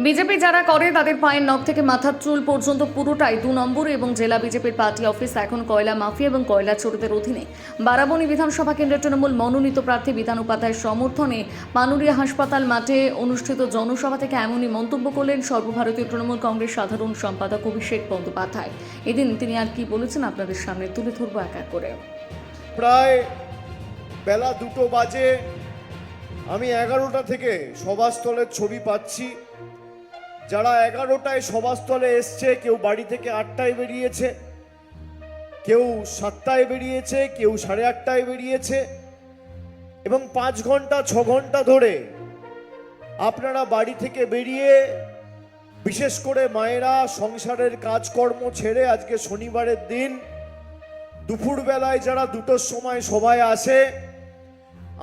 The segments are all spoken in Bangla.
বিজেপি যারা করে তাদের পায়ের নখ থেকে মাথার চুল পর্যন্ত পুরোটাই 2 নম্বর এবং জেলা বিজেপির পার্টি অফিস এখন কয়লা মাফিয়া এবং কয়লা চোরদের অধীনে। বারাবণী বিধানসভা কেন্দ্রের তৃণমূল মনোনীত প্রার্থী বিধান উপাধ্যায়ের সমর্থনে পানুরিয়া হাসপাতাল মাঠে অনুষ্ঠিত জনসভা থেকে এমনই মন্তব্য করলেন সর্বভারতীয় তৃণমূল কংগ্রেস সাধারণ সম্পাদক অভিষেক বন্দ্যোপাধ্যায়। এদিন তিনি আর কি বলেছেন আপনাদের সামনে তুলে ধরবো এক এক করে। প্রায় বেলা 2টো বাজে, আমি 11টা থেকে সভাস্থলের ছবি পাচ্ছি। যারা 11টায় সভাস্থলে এসছে, কেউ বাড়ি থেকে 8টায় বেরিয়েছে, কেউ 7টায় বেরিয়েছে, কেউ 8:30টায় বেরিয়েছে, এবং 5 ঘন্টা 6 ঘন্টা ধরে আপনারা বাড়ি থেকে বেরিয়ে, বিশেষ করে মায়েরা সংসারের কাজকর্ম ছেড়ে আজকে শনিবারের দিন দুপুরবেলায় যারা 2টোর সময় সভায় আসে,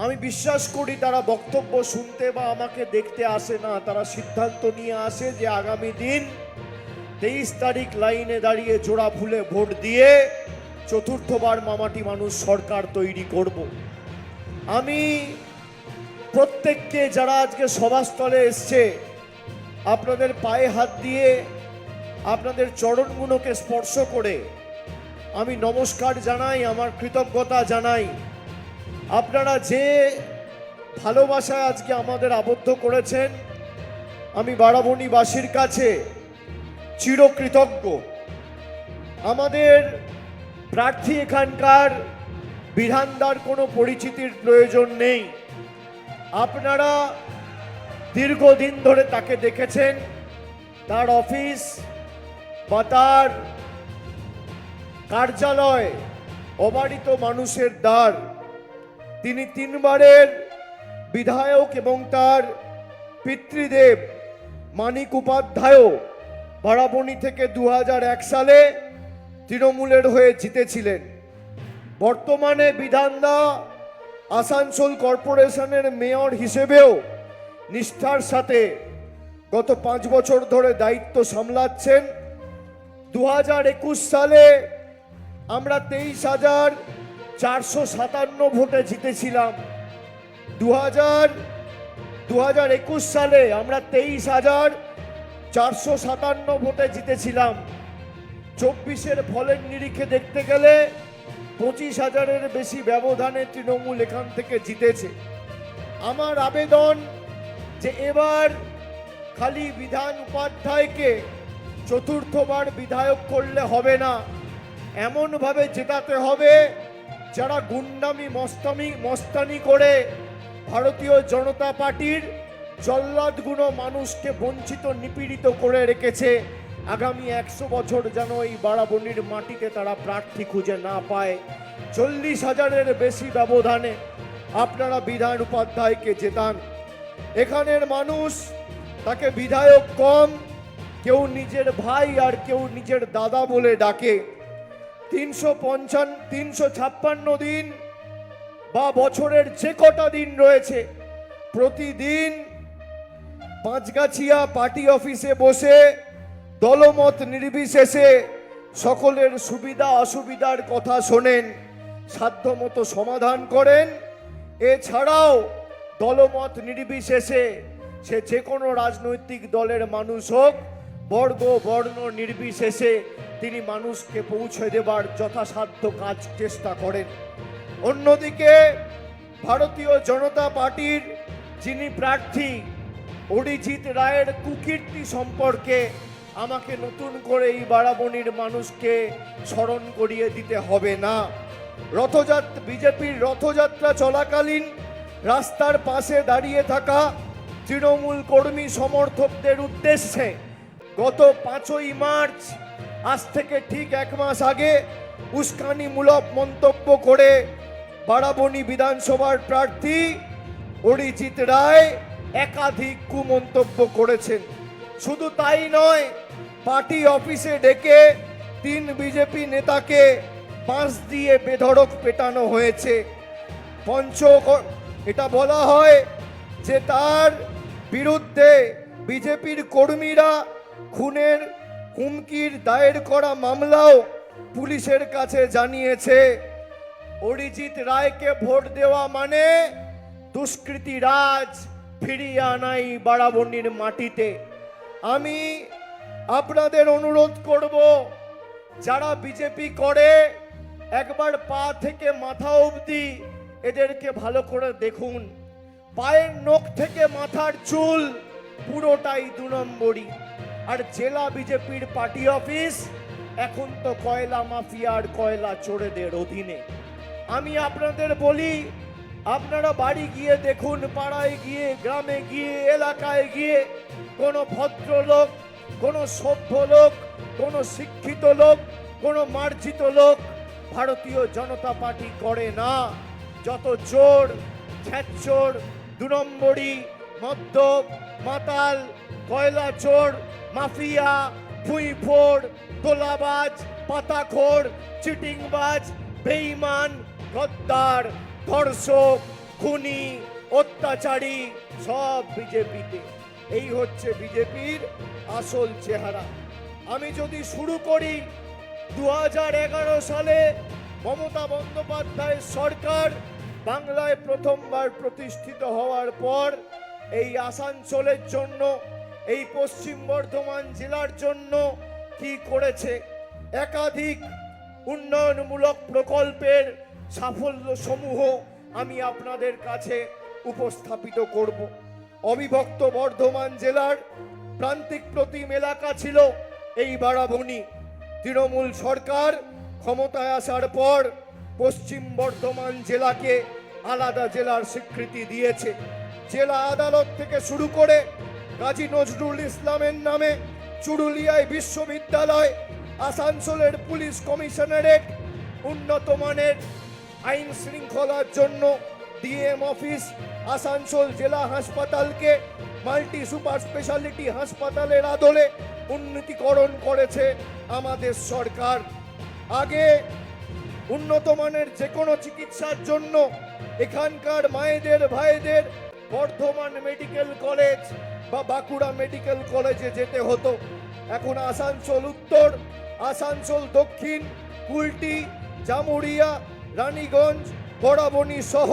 আমি বিশ্বাস করি তারা বক্তব্য শুনতে বা আমাকে দেখতে আসে না, তারা সিদ্ধান্ত নিয়ে আসে যে আগামী দিন 23 তারিখ লাইনে দাঁড়িয়ে জোড়া ফুলে ভোট দিয়ে চতুর্থবার মামাটি মানুষ সরকার তৈরি করব। আমি প্রত্যেককে যারা আজকে সভাস্থলে এসছে, আপনাদের পায়ে হাত দিয়ে আপনাদের চরণগুলোকে স্পর্শ করে আমি নমস্কার জানাই, আমার কৃতজ্ঞতা জানাই। আপনারা যে ভালোবাসায় আজকে আমাদের আবদ্ধ করেছেন, আমি বারাবণীবাসীর কাছে চিরকৃতজ্ঞ। আমাদের প্রার্থী এখানকার বিধানদার কোনো পরিচিতির প্রয়োজন নেই। আপনারা দীর্ঘদিন ধরে তাকে দেখেছেন, তার অফিস বা তার কার্যালয় অবারিত মানুষের দ্বার। তিনি 3 বারের বিধায়ক এবং তার পিতৃদেব মানিক উপাধ্যায়ও বারাবণী থেকে 2001 সালে তৃণমূলের হয়ে জিতেছিলেন। বর্তমানে বিধানদা আসানসোল কর্পোরেশনের মেয়র হিসেবেও নিষ্ঠার সাথে গত 5 বছর ধরে দায়িত্ব সামলাচ্ছেন। 2021 সালে আমরা 23,457 ভোটে জিতেছিলাম। 2021 সালে আমরা 23,457 ভোটে জিতেছিলাম। 24-এর ফলের নিরিখে দেখতে গেলে 25,000-এর বেশি ব্যবধানে তৃণমূল এখান থেকে জিতেছে। আমার আবেদন যে এবার খালি বিধান উপাধ্যায়কে চতুর্থবার বিধায়ক করলে হবে না, এমনভাবে জেতাতে হবে যারা গুন্ডামি মস্তানি করে ভারতীয় জনতা পার্টির জল্লাদগুলো মানুষকে বঞ্চিত নিপীড়িত করে রেখেছে। আগামী 100 বছর যেন এই বারাবণীর মাটিতে তারা প্রার্থী খুঁজে না পায়। 40,000-এর বেশি ব্যবধানে আপনারা বিধান উপাধ্যায়কে জেতান। এখানের মানুষ তাকে বিধায়ক কম, কেউ নিজের ভাই আর কেউ নিজের দাদা বলে ডাকে। 356 দিন বা বছরের যে কটা দিন রয়েছে, প্রতিদিন পাঁচগাছিয়া পার্টি অফিসে বসে দলমত নির্বিশেষে সকলের সুবিধা অসুবিধার কথা শোনেন, সাধ্যমতো সমাধান করেন। এছাড়াও দলমত নির্বিশেষে সে যে কোনো রাজনৈতিক দলের মানুষ হোক, বর্গ বর্ণ নির্বিশেষে তিনি মানুষকে পৌঁছে দেবার যথাসাধ্য কাজ চেষ্টা করেন। অন্যদিকে ভারতীয় জনতা পার্টির যিনি প্রার্থী অরিজিৎ রায়ের কুকীর্তি সম্পর্কে আমাকে নতুন করে এই বারাবণীর মানুষকে স্মরণ করিয়ে দিতে হবে না। বিজেপির রথযাত্রা চলাকালীন রাস্তার পাশে দাঁড়িয়ে থাকা তৃণমূল কর্মী সমর্থকদের উদ্দেশ্যে গত 5ই মার্চ, আজ থেকে ঠিক 1 মাস আগে, উস্কানিমূলক মন্তব্য করে বারাবণী বিধানসভার প্রার্থী অরিজিৎ রায় একাধিক কুমন্তব্য করেছেন। শুধু তাই নয়, পার্টি অফিসে ডেকে 3 বিজেপি নেতাকে বাঁশ দিয়ে বেধড়ক পেটানো হয়েছে। এটা বলা হয় যে তার বিরুদ্ধে বিজেপির কর্মীরা খুনের হুমকির দায়ের করা মামলাও পুলিশের কাছে জানিয়েছে। অরিজিৎ রায়কে ভোট দেওয়া মানে দুষ্কৃতী রাজ ফিরিয়ে আনাই বারাবণীর মাটিতে। আমি আপনাদের অনুরোধ করব, যারা বিজেপি করে একবার পা থেকে মাথা অবধি এদেরকে ভালো করে দেখুন। পায়ের নখ থেকে মাথার চুল পুরোটাই 2 নম্বরই। আর জেলা বিজেপির পার্টি অফিস এখন তো কয়লা মাফিয়ার কয়লা চোরেদের অধীনে। আমি আপনাদের বলি, আপনারা বাড়ি গিয়ে দেখুন, পাড়ায় গিয়ে, গ্রামে গিয়ে, এলাকায় গিয়ে কোনো ভদ্রলোক, কোনো সভ্য লোক, কোনো শিক্ষিত লোক, কোনো মার্জিত লোক ভারতীয় জনতা পার্টি করে না। যত চোর, ছ্যাঁচোর, 2 নম্বরই, মদ্যপ, মাতাল, কয়লা চোর, মাফিয়া, ভুঁইফোড়, তোলাবাজ, পাতাখোর, চিটিংবাজ, বেঈমান, গদ্দার, ধর্ষক, খুনি, অত্যাচারী সব বিজেপিতে। এই হচ্ছে বিজেপির আসল চেহারা। আমি যদি শুরু করি, 2011 সালে মমতা বন্দ্যোপাধ্যায়ের সরকার বাংলায় প্রথমবার প্রতিষ্ঠিত হওয়ার পর এই আসানসোলের জন্য, এই পশ্চিম বর্ধমান জেলার জন্য কি করেছে, একাধিক উন্নয়নমূলক প্রকল্পের সাফল্য সমূহ আমি আপনাদের কাছে উপস্থাপিত করব। অবিভক্ত বর্ধমান জেলার প্রান্তিক প্রতিম এলাকা ছিল এই বারাবণী। তৃণমূল সরকার ক্ষমতায় আসার পর পশ্চিম বর্ধমান জেলাকে আলাদা জেলার স্বীকৃতি দিয়েছে। জেলা আদালত থেকে শুরু করে কাজী নজরুল ইসলামের নামে চুরুলিয়ায় বিশ্ববিদ্যালয়, আসানসোলের পুলিশ কমিশনারেট, উন্নত মানের আইন শৃঙ্খলার জন্য ডিএম অফিস, আসানসোল জেলা হাসপাতালকে মাল্টি সুপার স্পেশালিটি হাসপাতালের আদলে উন্নতিকরণ করেছে আমাদের সরকার। আগে উন্নত মানের যে কোনো চিকিৎসার জন্য এখানকার মায়েদের, ভাইদের বর্ধমান মেডিকেল কলেজ বা বাঁকুড়া মেডিকেল কলেজে যেতে হতো। এখন আসানসোল উত্তর, আসানসোল দক্ষিণ, কুলটি, জামুরিয়া, রানীগঞ্জ, বরাবণী সহ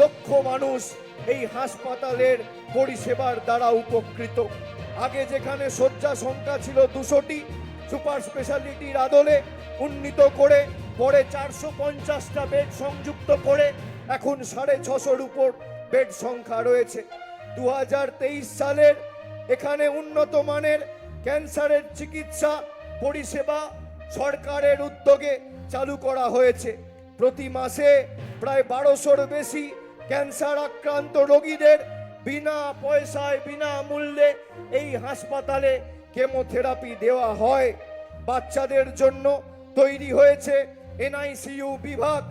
লক্ষ মানুষ এই হাসপাতালের পরিষেবার দ্বারা উপকৃত। আগে যেখানে শয্যা সংখ্যা ছিল 200টি, সুপার স্পেশালিটির আদলে উন্নীত করে পরে 450টা বেড সংযুক্ত করে এখন 650-র উপর বেড সংখ্যা রয়েছে। 2023 সালের এখানে উন্নত মানের ক্যান্সারের চিকিৎসা পরিষেবা সরকারের উদ্যোগে চালু করা হয়েছে। প্রতি মাসে প্রায় 1200-র বেশি ক্যান্সার আক্রান্ত রোগীদের বিনা পয়সায়, বিনা মূল্যে এই হাসপাতালে কেমোথেরাপি দেওয়া হয়। বাচ্চাদের জন্য তৈরি হয়েছে এনআইসিইউ বিভাগ।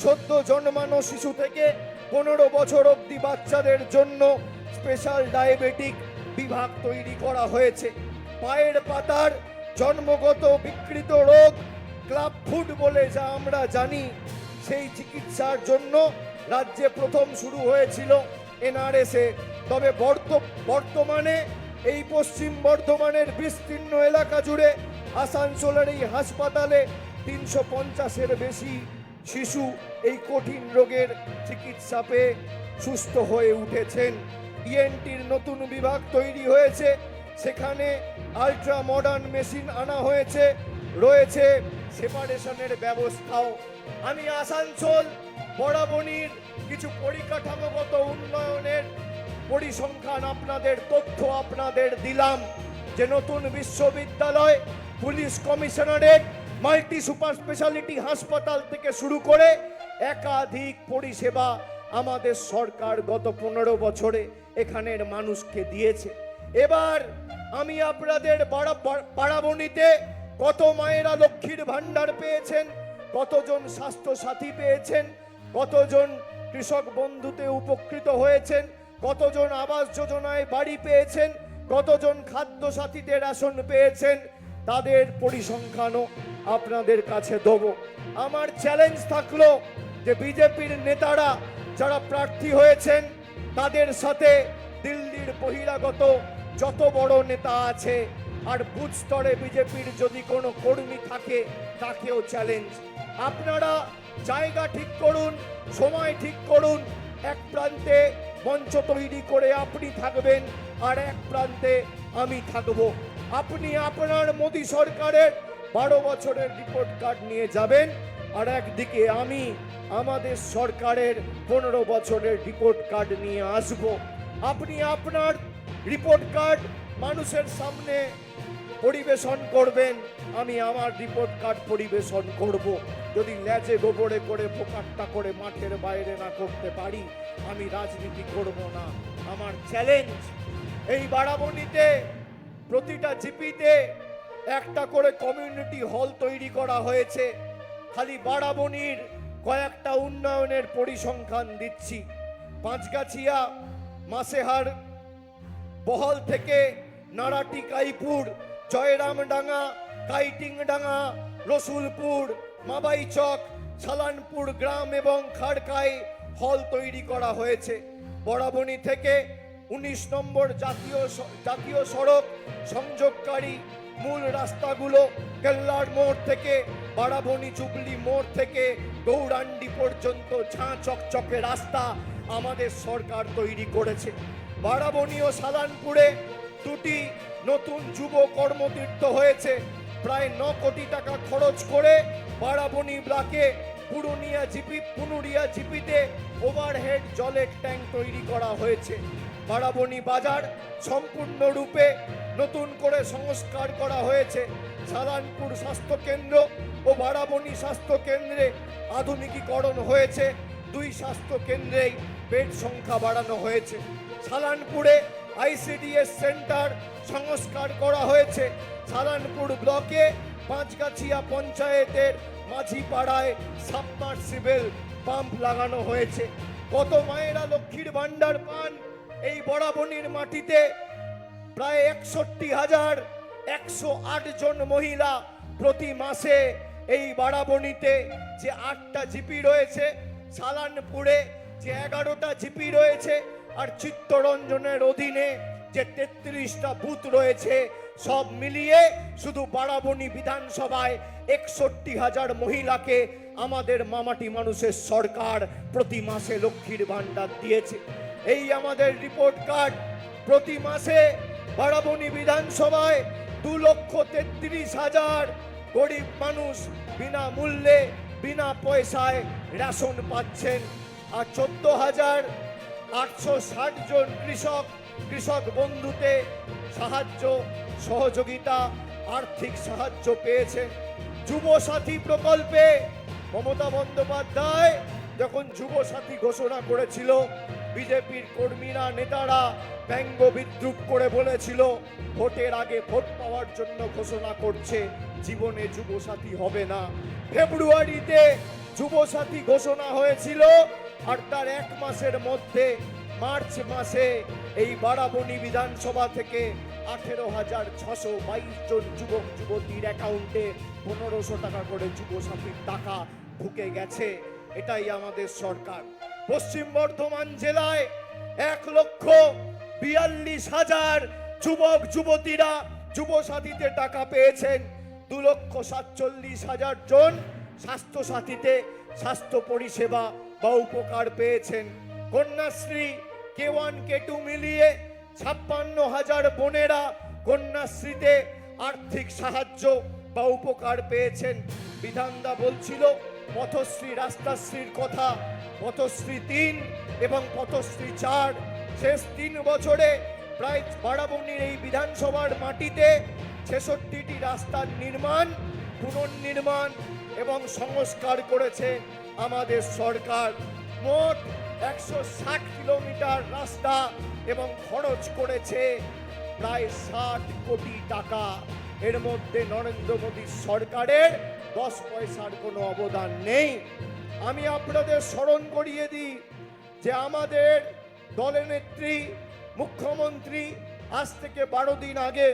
সদ্য জন্মানো শিশু থেকে 15 বছর অবধি বাচ্চাদের জন্য স্পেশাল ডায়াবেটিক বিভাগ তৈরি করা হয়েছে। পায়ের পাতার জন্মগত বিকৃত রোগ, ক্লাব ফুট বলে যা আমরা জানি, সেই চিকিৎসার জন্য রাজ্যে প্রথম শুরু হয়েছিল এনআরএসে। তবে বর্তমানে এই পশ্চিম বর্ধমানের বিস্তীর্ণ এলাকা জুড়ে আসানসোলের এই হাসপাতালে 350-এর বেশি শিশু এই কঠিন রোগের চিকিৎসা পেয়ে সুস্থ হয়ে উঠেছেন। ইএনটির নতুন বিভাগ তৈরি হয়েছে, সেখানে আল্ট্রা মডার্ন মেশিন আনা হয়েছে, রয়েছে সেপারেশনের ব্যবস্থাও। আমি আসানসোল বরাবণীর কিছু পরিকাঠামোগত উন্নয়নের পরিসংখ্যান আপনাদের তথ্য আপনাদের দিলাম, যে নতুন বিশ্ববিদ্যালয়, police commissionerate, multi super speciality হাসপাতাল থেকে শুরু করে একাধিক পরিষেবা আমাদের সরকার গত 15 বছরে এখানের মানুষকে দিয়েছে। এবার আমি আপনাদের বারাবণীতে কত মায়েরা লক্ষ্মীর ভান্ডার পেয়েছেন, কতজন স্বাস্থ্য সাথী পেয়েছেন, কতজন কৃষক বন্ধুতে উপকৃত হয়েছেন, কতজন আবাস যোজনায় বাড়ি পেয়েছেন, কতজন খাদ্য সাথীতে রেশন পেয়েছেন, তাদের পরিসংখ্যানও আপনাদের কাছে দেব। আমার চ্যালেঞ্জ থাকলো যে বিজেপির নেতারা যারা প্রার্থী হয়েছেন তাদের সাথে দিল্লির বহিরাগত যত বড় নেতা আছে আর বুথ স্তরে বিজেপির যদি কোনো কর্মী থাকে তাকেও চ্যালেঞ্জ। আপনারা জায়গা ঠিক করুন, সময় ঠিক করুন, এক প্রান্তে মঞ্চ তৈরি করে আপনি থাকবেন, আর এক প্রান্তে আমি থাকব। আপনি আপনার মোদী সরকারের 12 বছরের রিপোর্ট কার্ড নিয়ে যাবেন, আর একদিকে আমি আমাদের সরকারের 15 বছরের রিপোর্ট কার্ড নিয়ে আসব। আপনি আপনার রিপোর্ট কার্ড মানুষের সামনে পরিবেশন করবেন, আমি আমার রিপোর্ট কার্ড পরিবেশন করব। যদি লেজে গোবরে করে পোকাট্টা করে মাঠের বাইরে না করতে পারি, আমি রাজনীতি করব না। আমার চ্যালেঞ্জ, এই বারাবণীতে প্রতিটা জিপিতে একটা করে কমিউনিটি হল তৈরি করা হয়েছে। খালি বারাবণীর কয়েকটা উন্নয়নের পরিসংখ্যান দিচ্ছি। পাঁচগাছিয়া, মাসেহার বহল থেকে নারাটি কাইপুর, জয়রামডাঙ্গা, কাইটিংডাঙ্গা, রসুলপুর, মাবাইচক, ছালানপুর গ্রাম এবং খাড়কাই হল তৈরি করা হয়েছে। বরাবণী থেকে 19 নম্বর জাতীয় সড়ক সংযোগকারী মূল রাস্তাগুলো কেল্লার মোড় থেকে বারাবণী জুবলি মোড় থেকে গৌরান্ডি পর্যন্ত ঝাঁ চকচকে রাস্তা আমাদের সরকার তৈরি করেছে। বারাবণী ও সালানপুরে 2টি নতুন যুব কর্মতীর্থ হয়েছে। প্রায় 9 কোটি টাকা খরচ করে বারাবণী ব্লকে পুনুরিয়া জিপিতে ওভারহেড জলের ট্যাঙ্ক তৈরি করা হয়েছে। বারাবণী বাজার সম্পূর্ণরূপে নতুন করে সংস্কার করা হয়েছে। সালানপুর স্বাস্থ্য কেন্দ্র ও বারাবণী স্বাস্থ্য কেন্দ্রে আধুনিকীকরণ হয়েছে। 2 স্বাস্থ্য কেন্দ্রেই বেড সংখ্যা বাড়ানো হয়েছে। সালানপুরে আইসিডিএস সেন্টার সংস্কার করা হয়েছে। সালানপুর ব্লকে পাঁচগাছিয়া পঞ্চায়েতের মাঝিপাড়ায় সাবমার্সিবল পাম্প লাগানো হয়েছে। কত মায়েরা লক্ষ্মীর ভান্ডার পান এই বরাবণীর মাটিতে? প্রায় 61,108 জন মহিলা প্রতি মাসে এই বারাবণীতে যে 8টা জিপি রয়েছে, সালানপুরে যে 11টা জিপি রয়েছে, আর চিত্তরঞ্জনের অধীনে যে 33টা বুথ রয়েছে, সব মিলিয়ে শুধু বারাবণী বিধানসভায় 61,000 মহিলাকে আমাদের মামাটি মানুষের সরকার প্রতি মাসে লক্ষ্মীর ভান্ডার দিয়েছে। এই আমাদের রিপোর্ট কার্ড। প্রতি মাসে বারাবণী বিধানসভায় 2,33,000 গরিব মানুষ বিনামূল্যে বিনা পয়সায় রেশন পাচ্ছেন, আর 14,860 জন কৃষক বন্ধুতে সাহায্য সহযোগিতা আর্থিক সাহায্য পেয়েছেন। যুবসাথী প্রকল্পে মমতা বন্দ্যোপাধ্যায় যখন যুবসাথী ঘোষণা করেছিল, বিজেপির কর্মীরা নেতারা ব্যঙ্গ বিদ্রুপ করে বলেছিল ভোটের আগে ভোট পাওয়ার জন্য ঘোষণা করছে, জীবনে যুবসাথী হবে না। ফেব্রুয়ারিতে যুবসাথী ঘোষণা হয়েছিল, আর তার 1 মাসের মধ্যে মার্চ মাসে এই বারাবণী বিধানসভা থেকে 18,622 জন যুবক যুবতীর অ্যাকাউন্টে 1500 টাকা করে যুবসাথীর টাকা ঢুকে গেছে। এটাই আমাদের সরকার। পশ্চিম বর্ধমান জেলায় 1,42,000 যুবক যুবতীরা যুবসাথীতে টাকা পেয়েছেন। 2,47,000 জন স্বাস্থ্যসাথীতে স্বাস্থ্য পরিষেবা বা উপকার পেয়েছেন। কন্যাশ্রী K1 K2 মিলিয়ে 56,000 বোনেরা কন্যাশ্রীতে আর্থিক সাহায্য বা উপকার পেয়েছেন। বিধানদা বলছিল পথশ্রী রাস্তাশ্রীর কথা, পথশ্রী 3 এবং পথশ্রী 4। শেষ 3 বছরে প্রায় বারাবণীর এই বিধানসভার মাটিতে 66টি রাস্তার নির্মাণ, পুনর্নির্মাণ এবং সংস্কার করেছে আমাদের সরকার। মোট 160 কিলোমিটার রাস্তা এবং খরচ করেছে প্রায় 60 কোটি টাকা। এর মধ্যে নরেন্দ্র মোদী সরকারের 10 পয়সার কোনো অবদান নেই। আমি আপনাদের স্মরণ করিয়ে দিই যে আমাদের দলের নেত্রী মুখ্যমন্ত্রী আজ থেকে 12 দিন আগে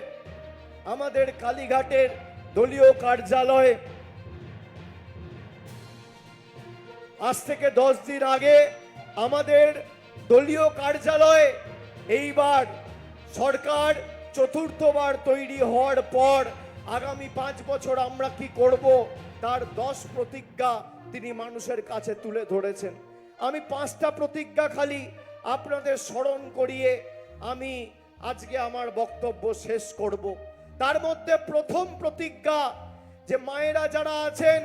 আমাদের কালীঘাটের দলীয় কার্যালয়ে, আজ থেকে 10 দিন আগে আমাদের দলীয় কার্যালয়ে এইবার সরকার চতুর্থবার তৈরি হওয়ার পর আগামী 5 বছর আমরা কি করব তার 10 প্রতিজ্ঞা তিনি মানুষের কাছে তুলে ধরেছেন। আমি 5টা প্রতিজ্ঞা খালি আপনাদের স্মরণ করিয়ে আমি আজকে আমার বক্তব্য শেষ করব। তার মধ্যে প্রথম প্রতিজ্ঞা যে মায়েরা যারা আছেন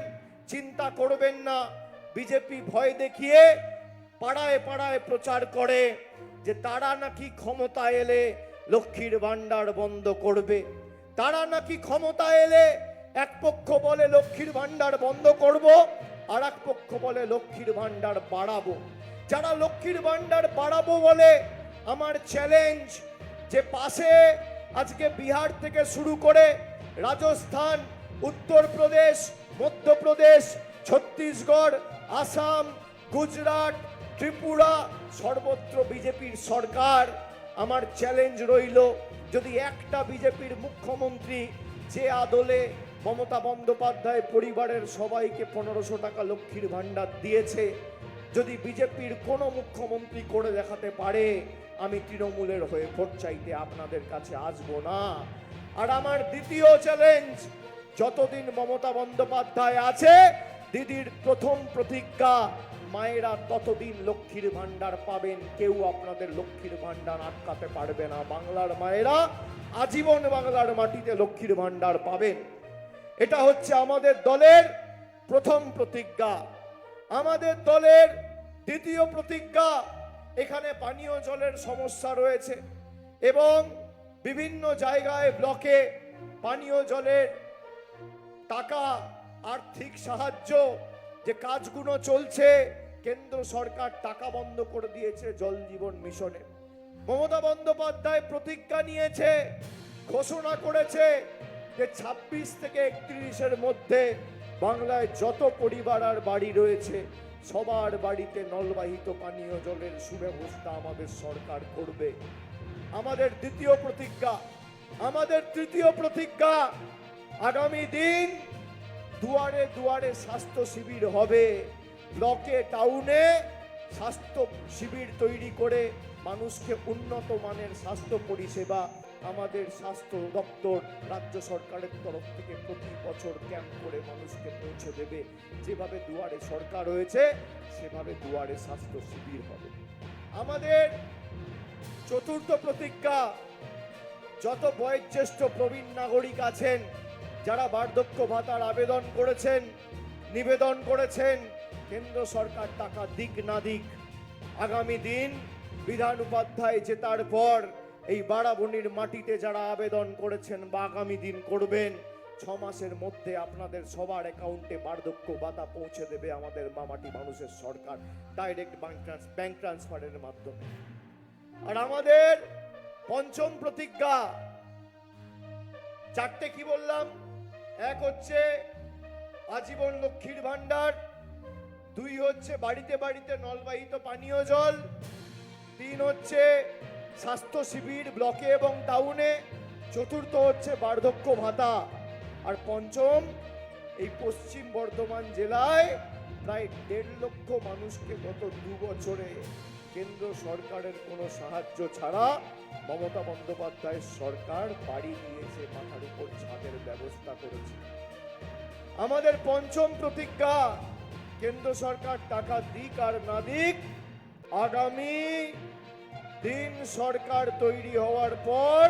চিন্তা করবেন না, বিজেপি ভয় দেখিয়ে পাড়ায় পাড়ায় প্রচার করে যে তারা নাকি ক্ষমতা এলে লক্ষ্মীর ভান্ডার বন্ধ করবে, তারা নাকি ক্ষমতা এলে এক পক্ষ বলে লক্ষ্মীর ভান্ডার বন্ধ করব, আর এক পক্ষ বলে লক্ষ্মীর ভান্ডার বাড়াবো। যারা লক্ষ্মীর ভান্ডার বাড়াবো বলে, আমার চ্যালেঞ্জ যে পাশে আজকে বিহার থেকে শুরু করে রাজস্থান, উত্তরপ্রদেশ, মধ্যপ্রদেশ, ছত্তিশগড়, আসাম, গুজরাট, ত্রিপুরা সর্বত্র বিজেপির সরকার। আমার চ্যালেঞ্জ রইল, যদি একটা বিজেপির মুখ্যমন্ত্রী যে আদলে মমতা বন্দ্যোপাধ্যায় পরিবারের সবাইকে 1500 টাকা লক্ষ্মীর ভান্ডার দিয়েছে, যদি বিজেপির কোনো মুখ্যমন্ত্রী করে দেখাতে পারে, আমি তৃণমূলের হয়ে ভোট চাইতে আপনাদের কাছে আসব না। আর আমার দ্বিতীয় চ্যালেঞ্জ, যতদিন মমতা বন্দ্যোপাধ্যায় আছে, দিদির প্রথম প্রতিজ্ঞা, মায়েরা ততদিন লক্ষ্মীর ভান্ডার পাবেন, কেউ আপনাদের লক্ষ্মীর ভান্ডার আটকাতে পারবে না। বাংলার মায়েরা আজীবন বাংলার মাটিতে লক্ষ্মীর ভান্ডার পাবেন। এটা হচ্ছে আমাদের দলের প্রথম প্রতিজ্ঞা। আমাদের দলের দ্বিতীয় প্রতিজ্ঞা, এখানে পানীয় জলের সমস্যা রয়েছে এবং বিভিন্ন জায়গায় ব্লকে পানীয় জলের টাকা, আর্থিক সাহায্য যে কাজগুলো চলছে, কেন্দ্র সরকার টাকা বন্ধ করে দিয়েছে জল জীবন মিশনে। মমতা বন্দ্যোপাধ্যায় প্রতিজ্ঞা নিয়েছে, ঘোষণা করেছে যে 26 থেকে 31-এর মধ্যে বাংলায় যত পরিবার আর বাড়ি রয়েছে সবার বাড়িতে নলবাহিত পানীয় জলের সুব্যবস্থা আমাদের সরকার করবে। আমাদের দ্বিতীয় প্রতিজ্ঞা। আমাদের তৃতীয় প্রতিজ্ঞা, আগামী দিন দুয়ারে দুয়ারে স্বাস্থ্য শিবির হবে। ব্লকে টাউনে স্বাস্থ্য শিবির তৈরি করে মানুষকে উন্নত মানের স্বাস্থ্য পরিষেবা আমাদের স্বাস্থ্য দপ্তর রাজ্য সরকারের তরফ থেকে প্রতি বছর ক্যাম্প করে মানুষকে পৌঁছে দেবে। যেভাবে দুয়ারে সরকার হয়েছে সেভাবে দুয়ারে স্বাস্থ্য শিবির হবে। আমাদের চতুর্থ প্রতিজ্ঞা, যত বয়োজ্যেষ্ঠ প্রবীণ নাগরিক আছেন যারা বার্ধক্য ভাতার আবেদন করেছেন, নিবেদন করেছেন, কেন্দ্র সরকার টাকা দিক না দিক, আগামী দিন বিধান উপাধ্যায় জেতার পর এই বারাবণীর মাটিতে যারা আবেদন করেছেন বা আগামী দিন করবেন, 6 মাসের মধ্যে আপনাদের সবার অ্যাকাউন্টে বার্ধক্য ভাতা পৌঁছে দেবে আমাদের মামাটি মানুষের সরকার, ডাইরেক্ট ব্যাংক ট্রান্সফারের মাধ্যমে। আর আমাদের পঞ্চম প্রতিজ্ঞা, 4টে কি বললাম, এক হচ্ছে আজীবন লক্ষ্মীর ভান্ডার, 2 হচ্ছে বাড়িতে বাড়িতে নলবাহিত পানীয় জল, 3 হচ্ছে স্বাস্থ্য শিবির ব্লকে এবং টাউনে, 4র্থ হচ্ছে বার্ধক্য ভাতা, আর 5ম এই পশ্চিম বর্ধমান জেলায় প্রায় 1.5 লক্ষ মানুষকে গত 2 বছরে কেন্দ্র সরকারের কোনো সাহায্য ছাড়া মমতা বন্দ্যোপাধ্যায়ের সরকার বাড়ি দিয়েছে, মাথার উপর ছাদের ব্যবস্থা করেছে। আমাদের 5ম প্রতিজ্ঞা, কেন্দ্র সরকার টাকা দিক আর না দিক, আগামী দিন সরকার তৈরি হওয়ার পর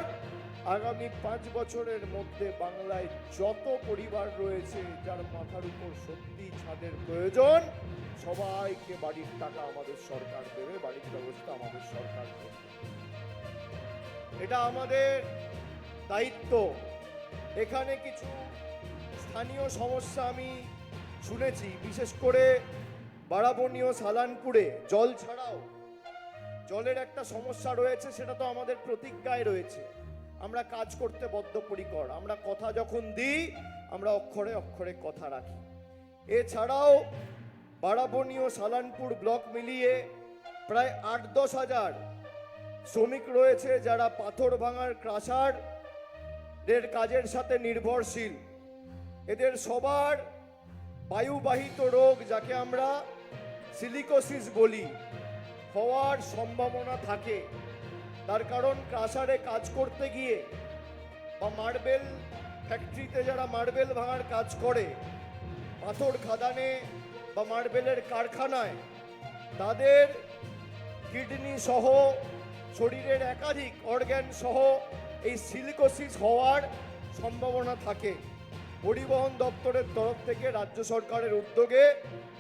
আগামী 5 বছরের মধ্যে বাংলায় যত পরিবার রয়েছে যার মাথার উপর সত্যি ছাদের প্রয়োজন, সবাইকে বাড়ির টাকা আমাদের সরকার দেবে, বাড়ির ব্যবস্থা আমাদের সরকার করবে। এটা আমাদের দায়িত্ব। এখানে কিছু স্থানীয় সমস্যা আমি শুনেছি, বিশেষ করে বারাবণী ও সালানপুরে জল ছাড়াও জলের একটা সমস্যা রয়েছে, সেটা তো আমাদের প্রতিজ্ঞায় রয়েছে। আমরা কাজ করতে বদ্ধপরিকর, আমরা কথা যখন দিই আমরা অক্ষরে অক্ষরে কথা রাখি। এছাড়াও বারাবণী ও সালানপুর ব্লক মিলিয়ে প্রায় 8-10 হাজার শ্রমিক রয়েছে যারা পাথর ভাঙার ক্রাশার এর কাজের সাথে নির্ভরশীল। এদের সবার বায়ুবাহিত রোগ, যাকে আমরা সিলিকোসিস বলি, হওয়ার সম্ভাবনা থাকে। তার কারণ ক্রাশারে কাজ করতে গিয়ে বা মার্বেল ফ্যাক্টরিতে যারা মার্বেল ভাঙার কাজ করে, পাথর খাদানে বা মার্বেলের কারখানায়, তাদের কিডনি সহ শরীরের একাধিক অর্গ্যান সহ এই সিলিকোসিস হওয়ার সম্ভাবনা থাকে। পরিবহন দপ্তরের তরফ থেকে রাজ্য সরকারের উদ্যোগে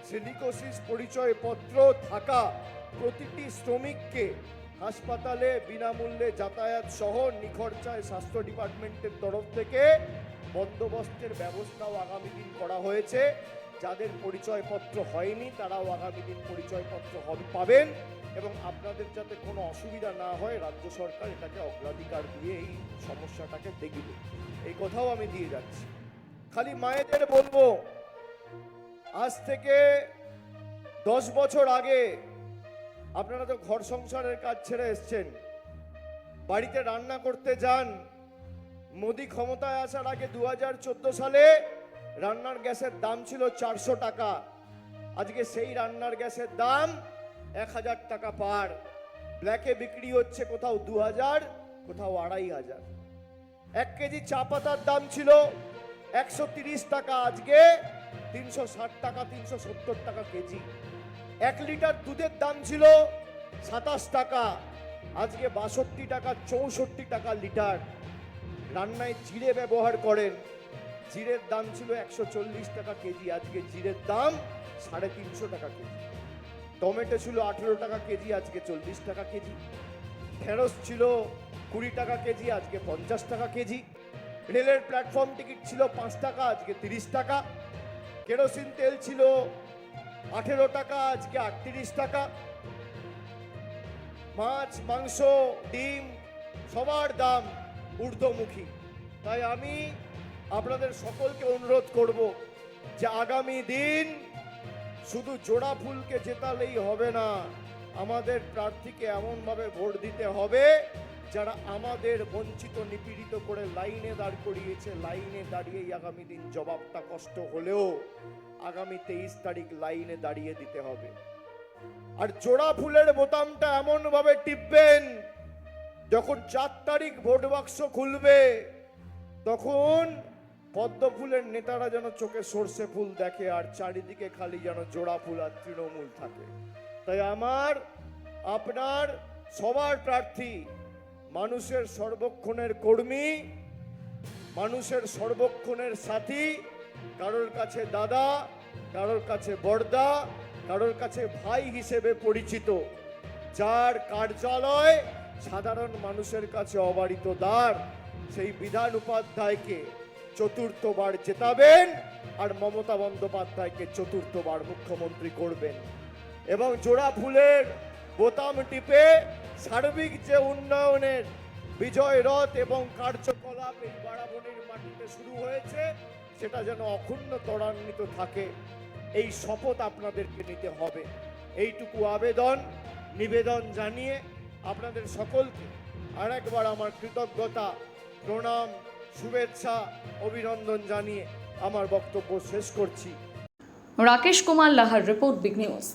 সিলিকোসিস পরিচয়পত্র থাকা প্রতিটি শ্রমিককে হাসপাতালে বিনামূল্যে যাতায়াত সহ নিখরচায় স্বাস্থ্য ডিপার্টমেন্টের তরফ থেকে বন্দোবস্তের ব্যবস্থাও আগামী দিন করা হয়েছে। যাদের পরিচয়পত্র হয়নি তারাও আগামী দিন পরিচয়পত্র পাবেন এবং আপনাদের যাতে কোনো অসুবিধা না হয় রাজ্য সরকার এটাকে অগ্রাধিকার দিয়ে এই সমস্যাটাকে দেখবে, এই কথাও আমি দিয়ে যাচ্ছি। খালি মায়েদের বলবো, আজ থেকে 10 বছর আগে আপনারা তো ঘর সংসারের কাজ ছেড়ে এসছেন, বাড়িতে রান্না করতে যান। মোদি ক্ষমতায় আসার আগে 2014 সালে রান্নার গ্যাসের দাম ছিল 400 টাকা। আজকে সেই রান্নার গ্যাসের দাম 1000 টাকা পার। ব্ল্যাকে বিক্রি হচ্ছে কোথাও 2000, কোথাও 2500। 1 কেজি চা পাতার দাম ছিল 130 টাকা, আজকে 360 টাকা 370 টাকা কেজি। 1 লিটার দুধের দাম ছিল 27 টাকা, আজকে 62 টাকা 64 টাকা লিটার। রান্নায় জিরে ব্যবহার করেন, জিরের দাম ছিল 140 টাকা কেজি, আজকে জিরের দাম 350 টাকা কেজি। টমেটো ছিল 18 টাকা কেজি, আজকে 40 টাকা কেজি। ঢেঁড়স ছিল 20 টাকা কেজি, আজকে 50 টাকা কেজি। রেলের প্ল্যাটফর্ম টিকিট ছিল 5 টাকা, আজকে 30 টাকা। কেরোসিন তেল ছিল 18 টাকা, আজকে 38 টাকা। মাছ, মাংস, ডিম সবার দাম ঊর্ধ্বমুখী। তাই আমি আপনাদের সকলকে অনুরোধ করব যে আগামী দিন শুধু জোড়া ফুলকে জেতালেই হবে না, আমাদের প্রার্থীকে এমনভাবে ভোট দিতে হবে যারা আমাদের বঞ্চিত নিপীড়িত করে লাইনে দাঁড় করিয়েছে। লাইনে দাঁড়িয়েই আগামী দিন জবাবটা কষ্ট হলেও আগামী 23 তারিখ লাইনে দাঁড়িয়ে দিতে হবে। আর জোড়া ফুলের বোতামটা এমন ভাবে টিপবেন, যখন 4 তারিখ ভোট বাক্স খুলবে তখন পদ্ম ফুলের নেতারা যেন চোখে সর্ষে ফুল দেখে আর চারিদিকে খালি যেন জোড়া ফুল আর তৃণমূল থাকে। তাই আমার আপনার সবার প্রার্থী মানুষের সর্বক্ষণের কর্মী, মানুষের সর্বক্ষণের সাথী, কারোর কাছে দাদা, কারোর কাছে বড়দা, কারোর কাছে ভাই হিসেবে পরিচিত, যার কার্যালয় সাধারণ মানুষের কাছে অবারিত দ্বার, সেই বিধান উপাধ্যায়কে 4র্থবার জেতাবেন আর মমতা বন্দ্যোপাধ্যায়কে 4র্থবার মুখ্যমন্ত্রী করবেন। এবং জোড়া ফুলের বোতাম টিপে সার্বিক যে উন্নয়নের বিজয় রথ এবং কার্যকলাপ এই বারাবণীর মাটিতে শুরু হয়েছে সেটা যেন অক্ষুণ্ণ ত্বরান্বিত থাকে, এই শপথ আপনাদেরকে নিতে হবে। এইটুকু আবেদন নিবেদন জানিয়ে আপনাদের সকলকে আরেকবার আমার কৃতজ্ঞতা, প্রণাম, শুভেচ্ছা, অভিনন্দন জানিয়ে আমার বক্তব্য শেষ করছি। রাকেশ কুমার লাহার রিপোর্ট, বিগ নিউজ।